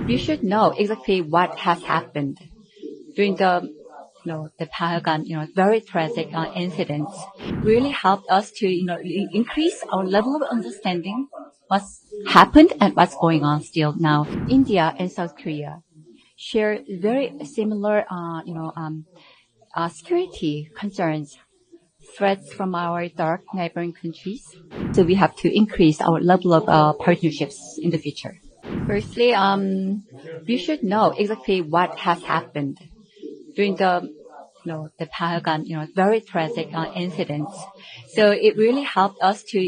We should know exactly what has happened during the Pahalgam, very tragic incidents. Really helped us to, increase our level of understanding what's happened and what's going on still now. India and South Korea share very similar, security concerns, threats from our dark neighboring countries. So we have to increase our level of partnerships in the future. Firstly, we should know exactly what has happened during the Pahalgam, very tragic incidents. So it really helped us to,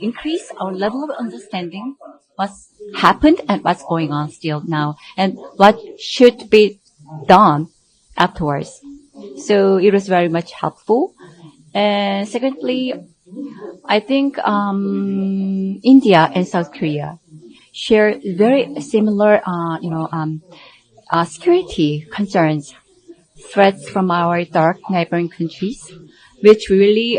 increase our level of understanding what's happened and what's going on still now and what should be done afterwards. So it was very much helpful. And secondly, I think India and South Korea share very similar, security concerns, threats from our dark neighboring countries, which really,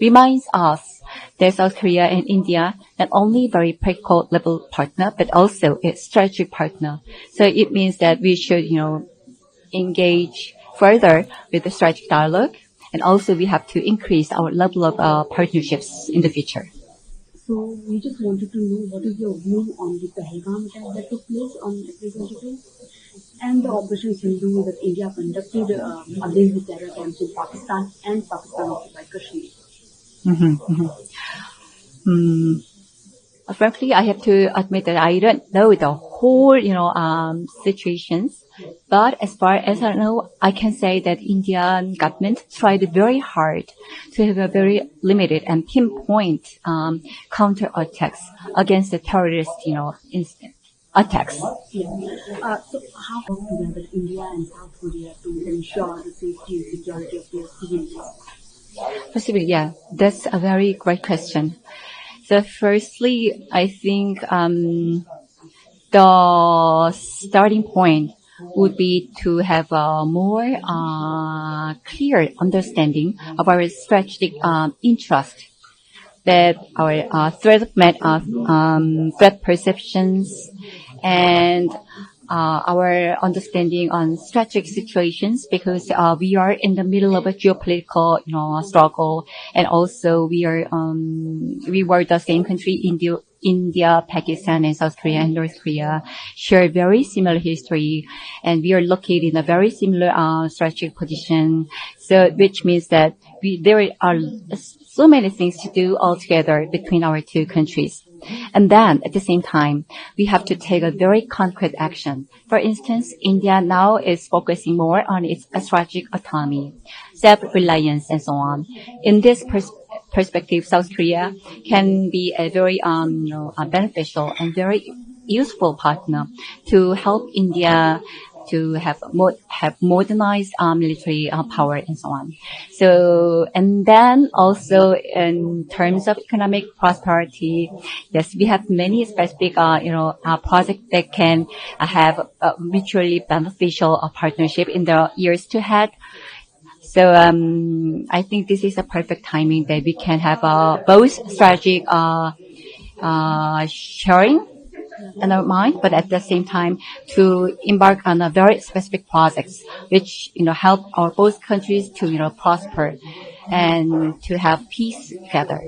reminds us that South Korea and India not only very practical level partner, but also a strategic partner. So it means that we should, engage further with the strategic dialogue, and also we have to increase our level of partnerships in the future. So we just wanted to know what is your view on the Pahalgam attack that took place on April 22 and the Operation Sindoor that India conducted against the terror camps in Pakistan and Pakistan-occupied Kashmir. Frankly, I have to admit that I don't know the whole, situations. But as far as I know, I can say that Indian government tried very hard to have a very limited and pinpoint counterattacks against the terrorist, attacks. Yeah. So how together India and South Korea to ensure the safety and security of their civilians? Possibly, yeah. That's a very great question. So firstly, I think the starting point would be to have a more clear understanding of our strategic interest, that our threat perceptions and our understanding on strategic situations, because we are in the middle of a geopolitical struggle, and also we were the same country. India, Pakistan, and South Korea and North Korea share very similar history, and we are located in a very similar strategic position. So, which means that there are so many things to do all together between our two countries. And then, at the same time, we have to take a very concrete action. For instance, India now is focusing more on its strategic autonomy, self-reliance, and so on. In this perspective, South Korea can be a very beneficial and very useful partner to help India to have modernized military power and so on. So, and then also in terms of economic prosperity, yes, we have many specific projects that can have a mutually beneficial partnership in the years to ahead. So I think this is a perfect timing that we can have both strategic sharing in our mind, but at the same time to embark on a very specific projects which help our both countries to prosper and to have peace together.